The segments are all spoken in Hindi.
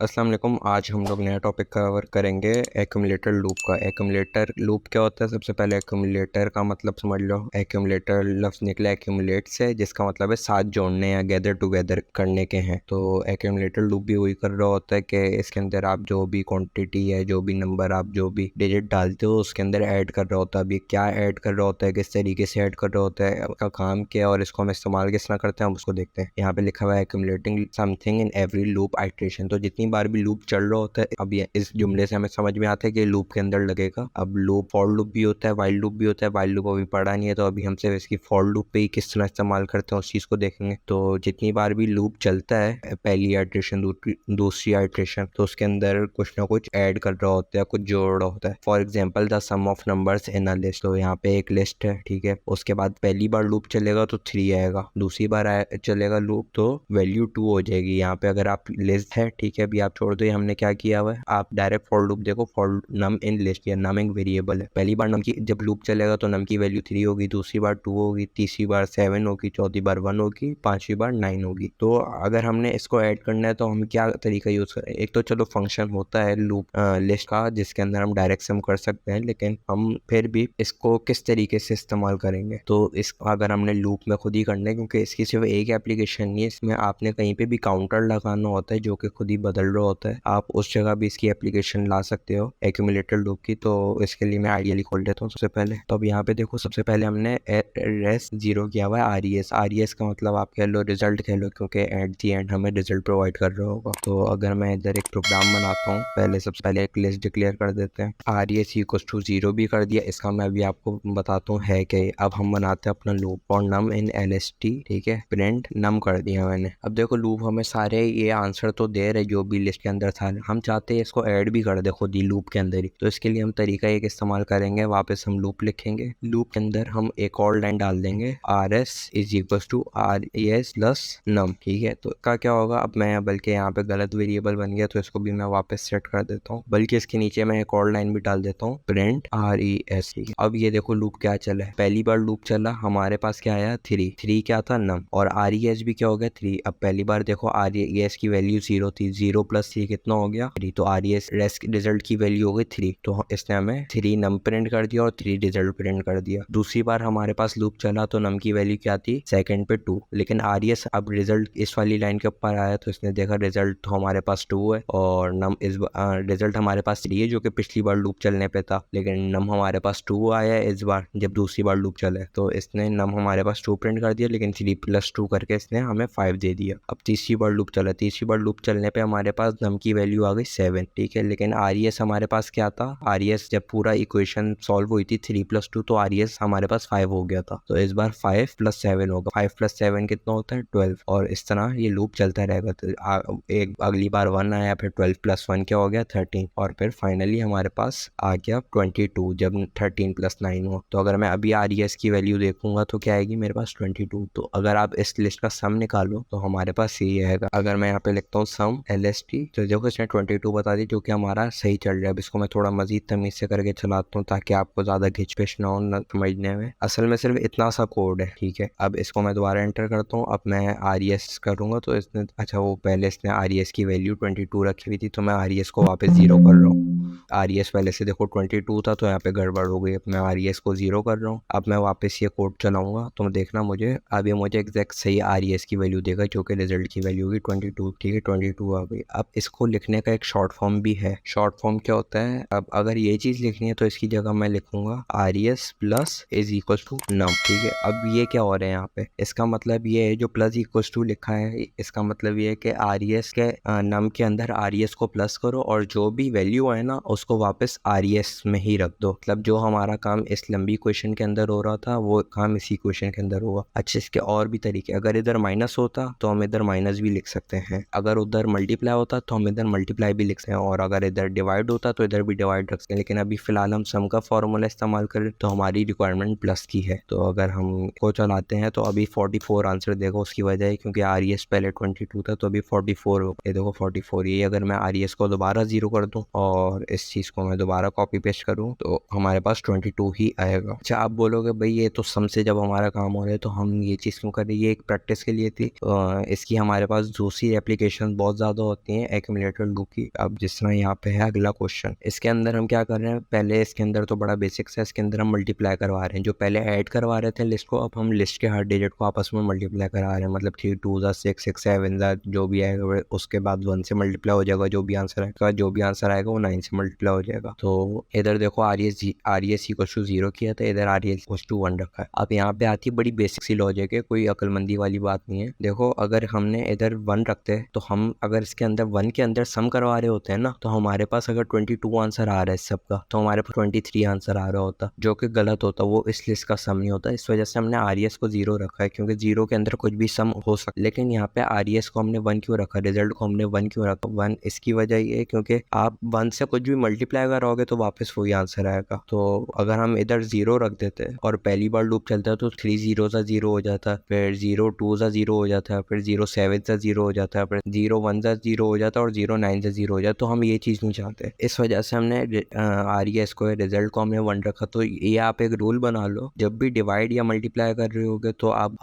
अस्सलाम वालेकुम। आज हम लोग नया टॉपिक कवर करेंगे एक्यूमुलेटर लूप का। एक्यूमुलेटर लूप क्या होता है? सबसे पहले एक्यूमुलेटर का मतलब समझ लो। एक्यूमुलेटर लफ्ज़ निकला एक्यूमुलेट से, जिसका मतलब है साथ जोड़ने या गैदर टुगेदर करने के हैं। तो एक्यूमुलेटर लूप भी वही कर रहा होता है कि इसके अंदर आप जो भी क्वांटिटी है, जो भी नंबर, आप जो भी डिजिट डालते हो उसके अंदर ऐड कर रहा होता है। अभी क्या ऐड कर रहा होता है, किस तरीके से ऐड कर रहा होता है, आपका काम क्या है और इसको हम इस्तेमाल किस तरह करते हैं, हम उसको देखते हैं। यहाँ पे लिखा हुआ है accumulating something in every loop iteration. तो जितनी बार भी लूप चल रहा होता है, अब ये इस जुमले से हमें समझ में आता है कि लूप के अंदर लगेगा। अब लूप फॉर लूप भी होता है, वाइल लूप भी होता है। वाइल लूप अभी पढ़ा नहीं है तो अभी हम सिर्फ इसकी फॉर लूप पे ही किस तरह इस्तेमाल करते हैं उस चीज़ को देखेंगे। तो जितनी बार भी लूप चलता है, पहली आइट्रेशन, दूसरी आइट्रेशन, तो उसके अंदर कुछ ना कुछ ऐड कर रहा होता है, कुछ जोड़ रहा होता है। For example the sum of numbers in a list. तो यहाँ पे एक लिस्ट है, ठीक है। उसके बाद पहली बार लूप चलेगा तो 3 आएगा, दूसरी बार चलेगा लूप तो वैल्यू 2 हो जाएगी। यहाँ पे अगर आप लिस्ट है, ठीक है, अभी आप छोड़ दो, ये हमने क्या किया हुआ है, आप डायरेक्ट फॉर लूप देखो। फॉर नम इन लिस्ट, या नम एक वेरिएबल है। पहली बार नम की जब लूप चलेगा तो नम की वैल्यू 3 होगी, दूसरी बार 2 होगी, तीसरी बार 7 होगी, चौथी बार 1 होगी, पांचवी बार 9 होगी। तो अगर हमने इसको ऐड करना है तो हम क्या तरीका यूज करें? एक तो चलो फंक्शन होता है लूप लिस्ट का, जिसके अंदर हम डायरेक्ट सम कर सकते हैं, लेकिन हम फिर भी इसको किस तरीके से इस्तेमाल करेंगे? तो इस अगर हमने लूप में खुद ही करना है, क्योंकि इसकी सिर्फ एक एप्लीकेशन नहीं है, इसमें आपने कहीं पे भी काउंटर लगाना होता है जो कि खुद ही बदल रहा होता है। आप उस जगह भी इसकी एप्लीकेशन ला सकते हो एक्यूमुलेटर लूप की। तो इसके लिए मैं आइडियली खोल देता हूँ सबसे पहले। तो अब यहाँ पे देखो, सबसे पहले हमने रेस जीरो किया हुआ है। आर ई एस का मतलब आप कह लो रिजल्ट कह लो, क्योंकि एट दी एंड हमें रिजल्ट प्रोवाइड कर रहा होगा। तो अगर मैं इधर एक प्रोग्राम बनाता हूँ, पहले सबसे पहले एक लिस्ट डिक्लेयर कर देते हैं। RES इक्वल्स टू 0 भी कर दिया। इसका मैं अभी आपको बताता हूँ है क्या। अब हम बनाते हैं अपना लूप और नम इन LST, ठीक है, प्रिंट नम कर दिया मैंने। अब देखो लूप हमें सारे ये आंसर तो दे रहे जो भी लिस्ट के अंदर था, हम चाहते हैं इसको ऐड भी कर दे खुद ही लूप के अंदर ही। तो इसके लिए हम तरीका एक इस्तेमाल करेंगे, वापस हम लूप लिखेंगे, लूप के अंदर हम एक और लाइन डाल देंगे, RS is equal to RES plus num, ठीक है। तो इसका क्या होगा, अब मैं बल्कि यहाँ पे गलत वेरिएबल बन गया तो इसको भी मैं वापस सेट कर देता हूँ, बल्कि इसके नीचे मैं एक और लाइन भी डाल देता हूँ, प्रिंट RES। अब ये देखो लूप क्या चला है। पहली बार लूप चला, हमारे पास क्या आया, 3 क्या था, नम, और RES भी क्या हो गया, 3। अब पहली बार देखो RES की वैल्यू 0 थी, 0 प्लस 3 कितना हो गया, 3। तो RES रिजल्ट की वैल्यू हो गई 3। तो इसने हमें 3 नम प्रिंट कर दिया और 3 रिजल्ट प्रिंट कर दिया। दूसरी बार हमारे पास लूप चला तो नम की वैल्यू क्या थी, सेकंड पे 2, लेकिन RES अब रिजल्ट इस वाली लाइन के ऊपर आया तो इसने देखा रिजल्ट तो हमारे पास 2 है और नम इस रिजल्ट हमारे पास 3 है, जो कि पिछली बार लूप चलने पे था, लेकिन नम हमारे पास 2 आया है इस बार जब दूसरी बार लूप चला है। तो इसने नम हमारे पास 2 प्रिंट कर दिया, लेकिन 3 प्लस 2 करके इसने हमें 5 दे दिया। अब तीसरी बार लूप चला, तीसरी बार लूप चलने पे हमारे पास नम की वैल्यू आ गई 7, ठीक है, लेकिन RES हमारे पास क्या था, RES जब पूरा इक्वेशन सॉल्व हुई थी 3 प्लस 2, तो RES हमारे पास 5 हो गया था। तो इस बार 5 प्लस 7 होगा, 5 प्लस 7 कितना होता है, 12। और इस तरह ये लूप चलता रहेगा। तो एक अगली बार 1 आया, फिर 12 प्लस 1 क्या हो गया, 13, और फिर फाइनली हमारे पास आ गया 22 जब 13 प्लस 9 हो। तो अगर मैं अभी RES की वैल्यू देखूंगा तो क्या आएगी मेरे पास, 22। तो अगर आप इस लिस्ट का सम निकालो तो हमारे पास यही आएगा। अगर मैं यहाँ पे लिखता हूँ सम LST, तो देखो इसने 22 बता दी, जो कि हमारा सही चल रहा है। अब इसको मैं थोड़ा मजीद तमीज से करके चलाता हूँ ताकि आपको ज्यादा घिचपिच ना हो न समझने में। असल में सिर्फ इतना सा कोड है, ठीक है। अब इसको मैं दोबारा एंटर करता हूँ। अब मैं RES करूंगा तो इसने, अच्छा वो पहले इसने RES की वैल्यू 22 रखी हुई थी, तो मैं RES को वापस 0 कर रहा हूँ। RES पहले से देखो 22 था तो यहाँ पे गड़बड़ हो गई। अब मैं RES को 0 कर रहा हूँ। अब मैं वापस ये कोड चलाऊंगा तो देखना मुझे, अब ये मुझे एग्जैक्ट सही RES की वैल्यू देगा, जो कि रिजल्ट की वैल्यू होगी 22, ठीक है, 22 आ गई। अब इसको लिखने का एक शॉर्ट फॉर्म भी है। शॉर्ट फॉर्म क्या होता है, अब अगर ये चीज़ लिखनी है तो इसकी जगह मैं लिखूंगा RES plus is equal to num, ठीक है। अब ये क्या हो रहा है यहाँ पे, इसका मतलब ये है, जो प्लस इक्वल टू लिखा है इसका मतलब ये है कि RES के नम के अंदर RES को प्लस करो और जो भी वैल्यू है ना उसको वापस RES में ही रख दो। मतलब जो हमारा काम इस लंबी क्वेश्चन के अंदर हो रहा था वो काम इसी क्वेश्चन के अंदर होगा। अच्छा, इसके और भी तरीके, अगर इधर माइनस होता तो हम इधर माइनस भी लिख सकते हैं, अगर उधर मल्टीप्लाई होता तो हम इधर मल्टीप्लाई भी लिख सकते हैं, और अगर इधर डिवाइड होता तो इधर भी डिवाइड रख सकते हैं। लेकिन अभी फिलहाल हम सम का फॉर्मूला इस्तेमाल करें तो हमारी रिक्वायरमेंट प्लस की है। तो अगर हम को चलाते हैं तो अभी 44 आंसर देगा। उसकी वजह है क्योंकि RES पहले 22 था तो अभी 44 हो, ये देखो 44। ये अगर मैं RES को दोबारा 0 कर दूं और इस चीज़ को मैं दोबारा कॉपी पेस्ट करूं तो हमारे पास 22 ही आएगा। अच्छा, आप बोलोगे भाई ये तो सम से जब हमारा काम हो रहा है तो हम ये चीज़ क्यों कर रहे हैं? ये एक प्रैक्टिस के लिए थी। इसकी हमारे पास दूसरी एप्लीकेशन बहुत ज़्यादा होती होती हैं एक्यूमुलेटर लूप की। अब जिस तरह यहाँ पे है अगला क्वेश्चन, इसके अंदर हम क्या कर रहे हैं, पहले इसके अंदर तो बड़ा बेसिक्स है, इसके अंदर हम मल्टीप्लाई करवा रहे हैं। जो पहले ऐड करवा रहे थे लिस्ट को, अब हम लिस्ट के हर डिजिट को आपस में मल्टीप्लाई करा रहे हैं। मतलब 3 2 6 6 7 जो भी आएगा उसके बाद 1 से मल्टीप्लाई हो जाएगा, जो भी आंसर आएगा वो 9 से मल्टीप्लाई हो जाएगा। तो इधर देखो R E S equal to 0 किया था, इधर R E S equal to 1 रखा है। अब यहाँ पे आती है बड़ी बेसिक सी लॉजिक है, कोई अकलमंदी वाली बात नहीं है। देखो अगर हमने इधर 1 रखते हैं तो हम अगर इसके अंदर 1 के अंदर सम करवा रहे होते हैं ना, तो हमारे पास अगर 22 आंसर आ रहा है इस सब का, तो हमारे पास 23 आंसर आ रहा होता, जो कि गलत होता, वो इस लिस्ट का सम नहीं होता। इस वजह से हमने आर ई एस को 0 रखा है, क्योंकि 0 के अंदर कुछ भी सम हो सकता। लेकिन यहाँ पे आर ई एस को हमने 1 क्यों रखा, रिजल्ट को हमने 1 क्यों रखा, 1 इसकी वजह ये है क्योंकि आप 1 से कुछ भी मल्टीप्लाई करोगे तो वापस वही आंसर आएगा। तो अगर हम इधर 0 रख देते और पहली बार लूप चलता है तो 3 0 सा 0 हो जाता है, फिर 0 2 सा 0 हो जाता है, फिर 0 7 सा 0 हो जाता है, फिर 0 1 सा 0 हो जाता है और 0 9 से 0 हो जाता है। तो हम ये चीज़ नहीं चाहते, इस वजह से हमने आर ई एस को रिजल्ट को हमने 1 रखा। तो ये आप एक रूल बना लो, जब भी डिवाइड या मल्टीप्लाई कर रहे होगे तो आप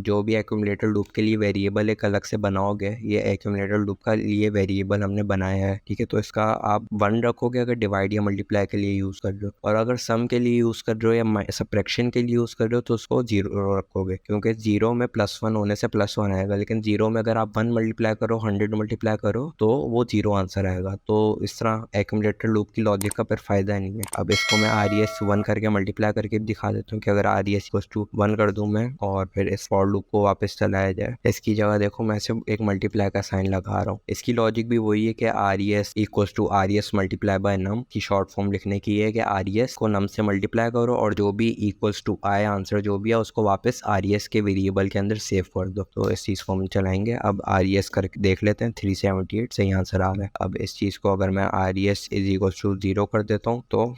जो भी एक्यूमुलेटर लूप के लिए वेरिएबल एक अलग से बनाओगे, ये एक्यूमुलेटर लूप का लिए वेरिएबल हमने बनाया है, ठीक है। तो इसका आप 1 रखोगे अगर डिवाइड या मल्टीप्लाई के लिए यूज़ कर रहे हो, और अगर सम के लिए यूज़ कर रहे हो या सब्ट्रैक्शन के लिए यूज़ कर रहे हो तो उसको 0 रखोगे, क्योंकि 0 में +1 होने से +1 आएगा। लेकिन 0 में अगर आप 1 मल्टीप्लाई करो, 100 मल्टीप्लाई करो तो वो 0 आंसर आएगा। तो इस तरह एक्यूमुलेटर लूप की लॉजिक का फिर फायदा नहीं है। अब इसको मैं आर ई एस 1 करके मल्टीप्लाई करके दिखा देता हूँ कि अगर R E S equal to 1 कर दूँ मैं और फिर इस फॉर लूप को वापस चलाया जाए, इसकी जगह देखो मैं सिर्फ एक मल्टीप्लाई का साइन लगा रहा हूँ। इसकी लॉजिक भी वही है कि R E S equal to R E S multiply by num की शॉर्ट फॉर्म लिखने की है कि आर ई एस को नम से मल्टीप्लाई करो और जो भी इक्वल्स टू आए आंसर जो भी है उसको वापस आर ई एस के वेरिएबल के अंदर सेव कर दो। तो इस चीज़ को हम चलाएंगे। अब आर ई एस करके देख लेते हैं, 378 सही आंसर आ रहा है। अब इस चीज़ को अगर मैं R E S is equal to 0 कर देता हूँ तो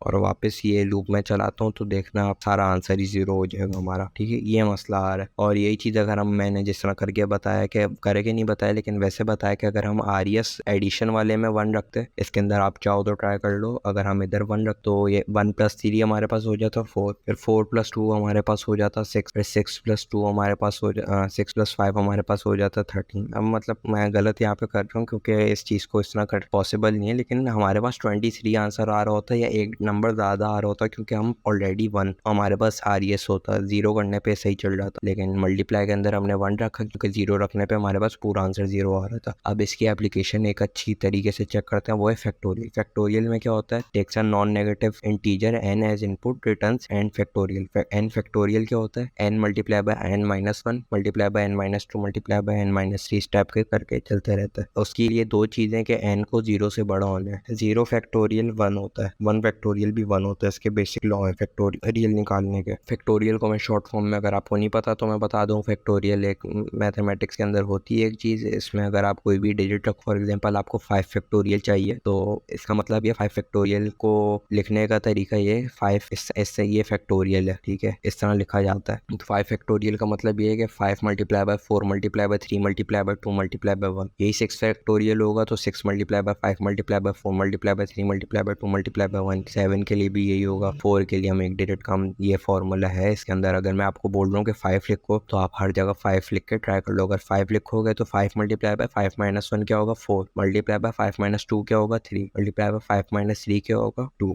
और वापस ये लूप में चलाता हूँ तो देखना आप सारा आंसर ही 0 हो जाएगा हमारा, ठीक है। ये मसला आ रहा है। और यही चीज़ अगर मैंने जिस तरह करके बताया कि करके नहीं बताया लेकिन वैसे बताया कि अगर हम आर ई एस एडिशन वाले में 1 रखते, इसके अंदर आप चाहो तो ट्राई कर लो। अगर हम इधर 1 रख तो ये 1 + 3 हमारे पास हो जाता 4, फिर 4 + 2 हमारे पास हो जाता 6, फिर 6 + 2 हमारे पास हो 6 + 5 हमारे पास हो जाता 13। अब मतलब मैं गलत यहाँ पे कर रहा हूँ क्योंकि इस चीज़ को इस तरह कर पॉसिबल नहीं है, लेकिन हमारे पास 23 आंसर आ रहा होता है या एक नंबर ज़्यादा आ रहा होता क्योंकि हम ऑलरेडी 1 हमारे पास आर ई एस होता, 0 करने पे सही चल रहा था। लेकिन मल्टीप्लाई के अंदर हमने 1 रखा क्योंकि 0 रखने पे हमारे पास पूरा आंसर 0 आ रहा था। अब इसकी एप्लीकेशन एक अच्छी तरीके से चेक करते हैं, वो है फैक्टोरियल। फैक्टोरियल में क्या होता है, takes a non negative integer n as input returns n factorial. n factorial क्या होता है, n multiply by n - 1 multiply by n - 2 multiply by n - 3 step के करके चलते रहता है। उसके लिए दो चीज़ें कि n को 0 से बड़ा होना है। 0 फैक्टोरियल 1 होता है, 1 फैक्टोरियल भी 1 होता है। इसके बेसिक लॉ है फैक्टोरियल निकालने के। फैक्टोरियल को मैं शॉर्ट फॉर्म में अगर आपको नहीं पता तो मैं बता दूं, फैक्टोरियल एक मैथमेटिक्स के अंदर होती है एक चीज़, इसमें अगर आप कोई भी डिजिट रखो, फॉर एग्जांपल आपको 5 फैक्टोरियल चाहिए तो इसका मतलब ये 5 फैक्टोरियल को लिखने का तरीका ये 5 इससे ये फैक्टोरियल है, ठीक है, इस तरह लिखा जाता है। तो 5 फैक्टोरियल का मतलब ये है कि 5 multiply by 4 multiply by 3 multiply by 2 multiply bye 1। यही 6 फैक्टोरियल होगा तो 6 multiply by 5 multiply by 4 multiply by 3 multiply by 2 multiply bye 1। 7 के लिए भी यही होगा, 4 के लिए हम एक डिजिट कम, ये फॉर्मूला है इसके अंदर। अगर मैं आपको बोल रहा हूँ कि 5 लिखो तो आप हर जगह 5 लिख के ट्राई कर लो। अगर 5 लिखोगे तो 5 मल्टीप्लाई बाय 5 - 1 क्या होगा 4, मल्टीप्लाई बाय 5 - 2 क्या होगा 3, मल्टीप्लाई बाय 5 - 3 क्या होगा 2,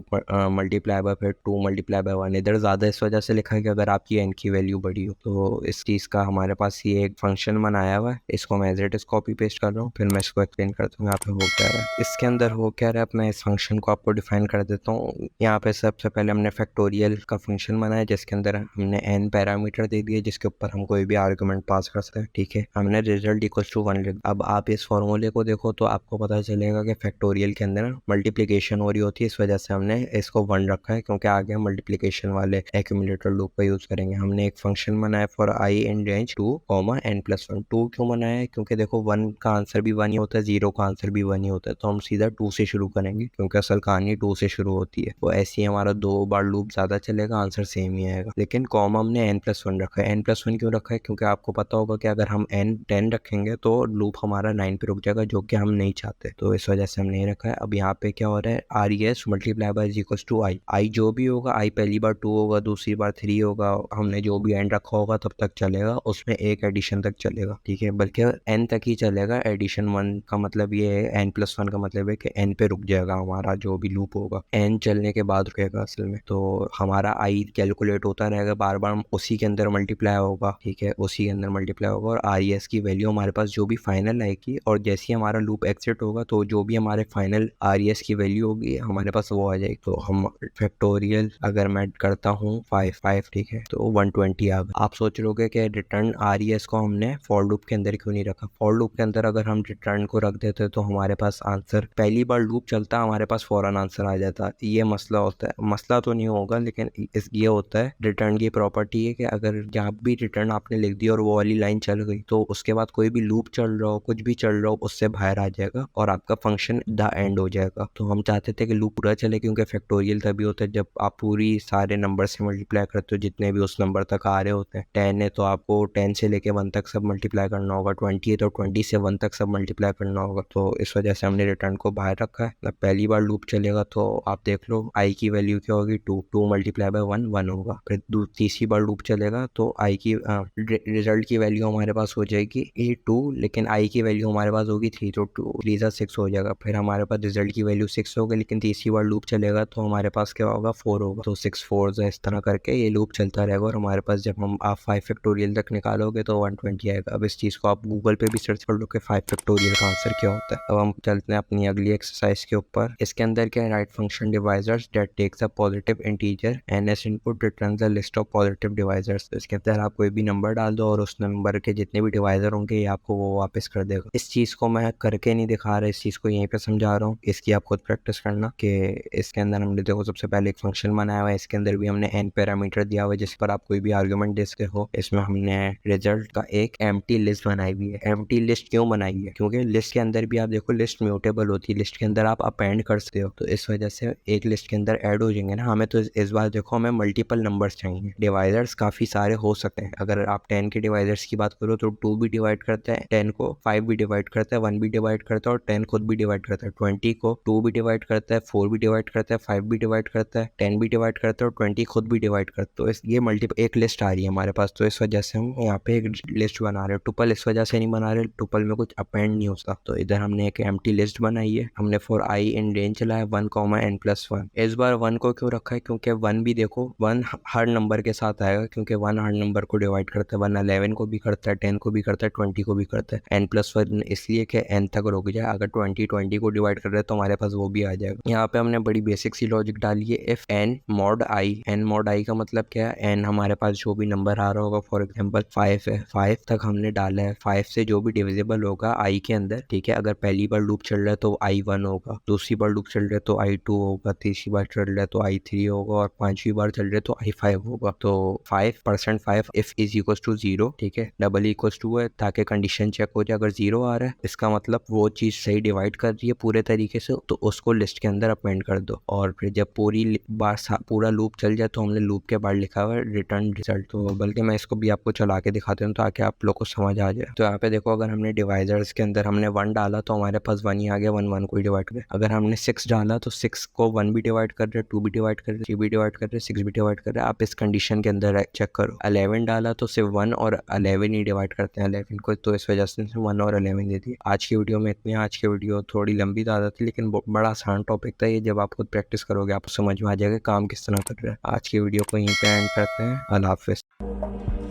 मल्टीप्लाई बाय फिर 2 मल्टीप्लाई बाय 1। इधर ज़्यादा इस वजह से लिखा है कि अगर आपकी n की वैल्यू बड़ी हो। तो इस चीज़ का हमारे पास ये एक फंक्शन बनाया हुआ है, इसको मैं as it is copy paste कर रहा हूँ, फिर मैं इसको एक्सप्लेन करता हूँ यहाँ पे हो क्या रहा है। इसके अंदर हो क्या रहा है, अब मैं इस फंक्शन को आपको डिफाइन कर देता हूँ। यहाँ पे सबसे पहले हमने फैक्टोरियल का फंक्शन बनाया जिसके अंदर हमने n पैरामीटर दे दिए जिसके ऊपर हम कोई भी आर्गुमेंट पास कर सकते हैं, ठीक है। हमने रिजल्ट इक्वल टू 1 लिख। अब आप इस फॉर्मूले को देखो तो आपको पता चलेगा कि फैक्टोरियल के अंदर मल्टीप्लिकेशन हो रही होती है, इस वजह से हमने इसको 1 रखा है क्योंकि आगे हम मल्टीप्लिकेशन वाले एक्यूमुलेटर लूप का यूज करेंगे। हमने एक फंक्शन बनाया for i in range 2, n+1। 2 क्यों बनाया है, क्योंकि देखो 1 का आंसर भी 1 ही होता है, 0 का आंसर भी 1 ही होता है, तो हम सीधा 2 से शुरू करेंगे क्योंकि असल कहानी 2 से शुरू होती है। वो ऐसे ही हमारा 2 बार लूप ज़्यादा चलेगा, आंसर सेम ही आएगा। लेकिन कॉमा हमने n+1 रखा है। n+1 क्यों रखा है? क्योंकि आपको पता होगा कि अगर हम n10 रखेंगे तो लूप हमारा 9 पे रुक जाएगा, जो कि हम नहीं चाहते, तो इस वजह से हमने ये रखा है। अब यहाँ पे क्या हो रहा है, RES multiply by equals to I जो भी होगा, आई पहली बार 2 होगा, दूसरी बार 3 होगा, हमने जो भी एंड रखा होगा तब तक चलेगा, उसमें एक एडिशन तक चलेगा, ठीक है, बल्कि n तक ही चलेगा। एडिशन 1 का मतलब ये है, n+1 का मतलब है कि n पे रुक जाएगा हमारा जो भी लूप होगा, n चलने के बाद रुकेगा असल में। तो हमारा i कैलकुलेट होता रहेगा, बार बार उसी के अंदर मल्टीप्लाई होगा, ठीक है, उसी के अंदर मल्टीप्लाई होगा, और RES की वैल्यू हमारे पास जो भी फाइनल आएगी, और जैसे ही हमारा लूप एग्जिट होगा तो जो भी हमारे फाइनल RES की वैल्यू होगी हमारे पास वो आ जाएगी। तो हम फैक्टोरियल अगर मैं करता हूँ 5, ठीक है, तो 120 आ गया। आप सोच रहोगे कि रिटर्न RES को हमने फॉर लूप के अंदर क्यों नहीं रखा? फॉर लूप के अंदर अगर हम रिटर्न को रख देते तो हमारे पास आंसर, पहली बार लूप चलता हमारे पास फौरन आंसर आ जाता। ये मसला होता है, मसला तो नहीं होगा लेकिन ये होता है, रिटर्न की प्रॉपर्टी है कि अगर जहाँ भी रिटर्न आपने लिख दी और वो वाली लाइन चल गई तो उसके बाद कोई भी लूप चल रहा हो, कुछ भी चल रहा हो, उससे बाहर आ जाएगा और आपका फंक्शन द एंड हो जाएगा। तो हम चाहते थे कि लूप पूरा चले, क्योंकि फैक्टोरियल तभी होता है जब आप पूरी सारे नंबर से मल्टीप्लाई करते हो जितने भी उस नंबर तक आ रहे होते हैं। 10 है तो आपको 10 से लेके 1 तक सब मल्टीप्लाई करना होगा, 20 है तो 20 से 1 तक सब मल्टीप्लाई करना होगा। तो इस वजह से हमने रिटर्न को बाहर रखा है। मतलब पहली बार लूप चलेगा तो आप देख लो आई की वैल्यू क्या होगी, 2 मल्टीप्लाई बाय 1 1 होगा। फिर तीसरी बार लूप चलेगा तो आई की रिजल्ट की वैल्यू हमारे पास हो जाएगी 2, लेकिन आई की वैल्यू हमारे पास होगी 3, तो 2 3 6 हो जाएगा। फिर हमारे पास रिजल्ट की वैल्यू 6 होगी, लेकिन तीसरी बार लूप चलेगा तो हमारे पास क्या होगा, 4 होगा। तो 6 4 इस तरह करके ये लूप चलता रहेगा, और हमारे पास जब हम आप 5 फैक्टोरियल तक निकालोगे तो 120 आएगा। अब इस चीज़ को आप गूगल पे भी सर्च कर लो कि 5 फैक्टोरियल का आंसर क्या होता है। अब हम चलते हैं अपनी अगली एक्सरसाइज के ऊपर। इसके अंदर क्या है, right function divisors that takes a positive integer N as input returns a list of positive divisors. तो इसके अंदर आप कोई भी नंबर डाल दो और उस नंबर के जितने भी डिवाइजर होंगे ये आपको वो वापस कर देगा। इस चीज़ को मैं करके नहीं दिखा रहा, इस चीज़ को यहीं पे समझा रहा हूँ, इसकी आप खुद प्रैक्टिस करना। कि इसके अंदर हमने देखो सबसे पहले एक फंक्शन बनाया हुआ है, इसके अंदर भी हमने n पैरामीटर दिया हुआ है जिस पर आप कोई भी आर्गुमेंट दे सकते हो। इसमें हमने रिजल्ट का एक एम्प्टी लिस्ट बनाई हुई है। एम्प्टी लिस्ट क्यों बनाई है? क्योंकि लिस्ट के अंदर भी आप देखो लिस्ट म्यूटेबल होती है, लिस्ट के अंदर आप अपेंड कर सकते हो, तो इस वजह से एक लिस्ट के अंदर ऐड हो जाएंगे ना। हमें तो इस बार देखो हमें मल्टीपल नंबर्स चाहिए, डिवाइजर्स काफ़ी सारे हो सकते हैं। अगर आप 10 के डिवाइजर्स की बात करो तो 2 भी डिवाइड करता है 10 को, 5 भी डिवाइड करता है, 1 भी डिवाइड करता है और 10 खुद भी डिवाइड करता है। 20 को 2 भी डिवाइड करता है, 4 भी डिवाइड करता है, 5 भी डिवाइड करता है, 10 भी डिवाइड करता है और 20 खुद भी डिवाइड करता है। तो ये मल्टीपल एक लिस्ट आ रही है हमारे पास, तो इस वजह से हम यहाँ पे एक लिस्ट बना रहे हैं। टुपल इस वजह से नहीं बना रहे, टुपल में कुछ अपेंड नहीं होता, तो इधर हमने एक एम्प्टी लिस्ट बनाई है। हमने फॉर आई इन रेंज चलाया 1, n+1। इस बार 1 को क्यों रखा है? क्योंकि 1 भी देखो 1 हर नंबर के साथ आएगा, क्योंकि 1 हर नंबर को डिवाइड करता है। 1 11 को भी करता है, 10 को भी करता है, 20 को भी करता है। n+1 इसलिए कि n तक रुक जाए, अगर 20 को डिवाइड कर रहे हैं तो हमारे पास वो भी आ जाएगा। यहाँ पे हमने बड़ी बेसिक सी लॉजिक डाली है, if n mod i। n mod i का मतलब क्या है, n हमारे पास जो भी नंबर आ रहा होगा, फॉर एग्जाम्पल 5 है, 5 तक हमने डाला है, 5 से जो भी डिविजिबल होगा i के अंदर, ठीक है, अगर पहली बार लूप चल रहा है तो i1 होगा, दूसरी बार लूप चल रहा है तो i2 होगा, तीसरी बार चल रहा है तो i3 होगा और पांचवी बार चल रहा है तो i5 होगा। तो 5% इफ इज इक्वल टू 0, ठीक है, डबल इक्वल टू है ताकि कंडीशन चेक हो जाए। अगर 0 आ रहा है इसका मतलब वो चीज़ सही डिवाइड कर रही है पूरे तरीके से, तो उसको लिस्ट के अंदर अपेंड कर दो। और फिर जब पूरी बार पूरा लूप चल जाए तो हमने लूप के बाद लिखा हुआ है रिटर्न रिजल्ट। तो बल्कि मैं इसको भी आपको चला के दिखाता हूँ ताकि आप लोग को समझ आ जाए। तो यहाँ पे देखो, अगर हमने डिवाइजर्स के अंदर हमने 1 डाला तो हमारे पास 1 ही आ गया, 1 को ही डिवाइड कर। अगर हमने 6 डाला तो 6 को 1 भी डिवाइड कर रहे, 2 भी डिवाइड कर रहे, 3 भी डिवाइड कर रहे, 6 भी डिवाइड कर रहे। आप इस कंडीशन के अंदर चेक करो। 11 डाला तो सिर्फ 1 और 11 ही डिवाइड करते हैं 11 को, तो इस वजह से 1 और 11 दे दी। आज की वीडियो में इतनी। आज की वीडियो थोड़ी लंबी ज़्यादा थी लेकिन बड़ा आसान टॉपिक था ये। जब आप खुद प्रैक्टिस करोगे आपको समझ में आ जाएगा काम किस तरह कर रहा है। आज की वीडियो को यहीं पे एंड करते हैं। अल्लाह हाफिज़।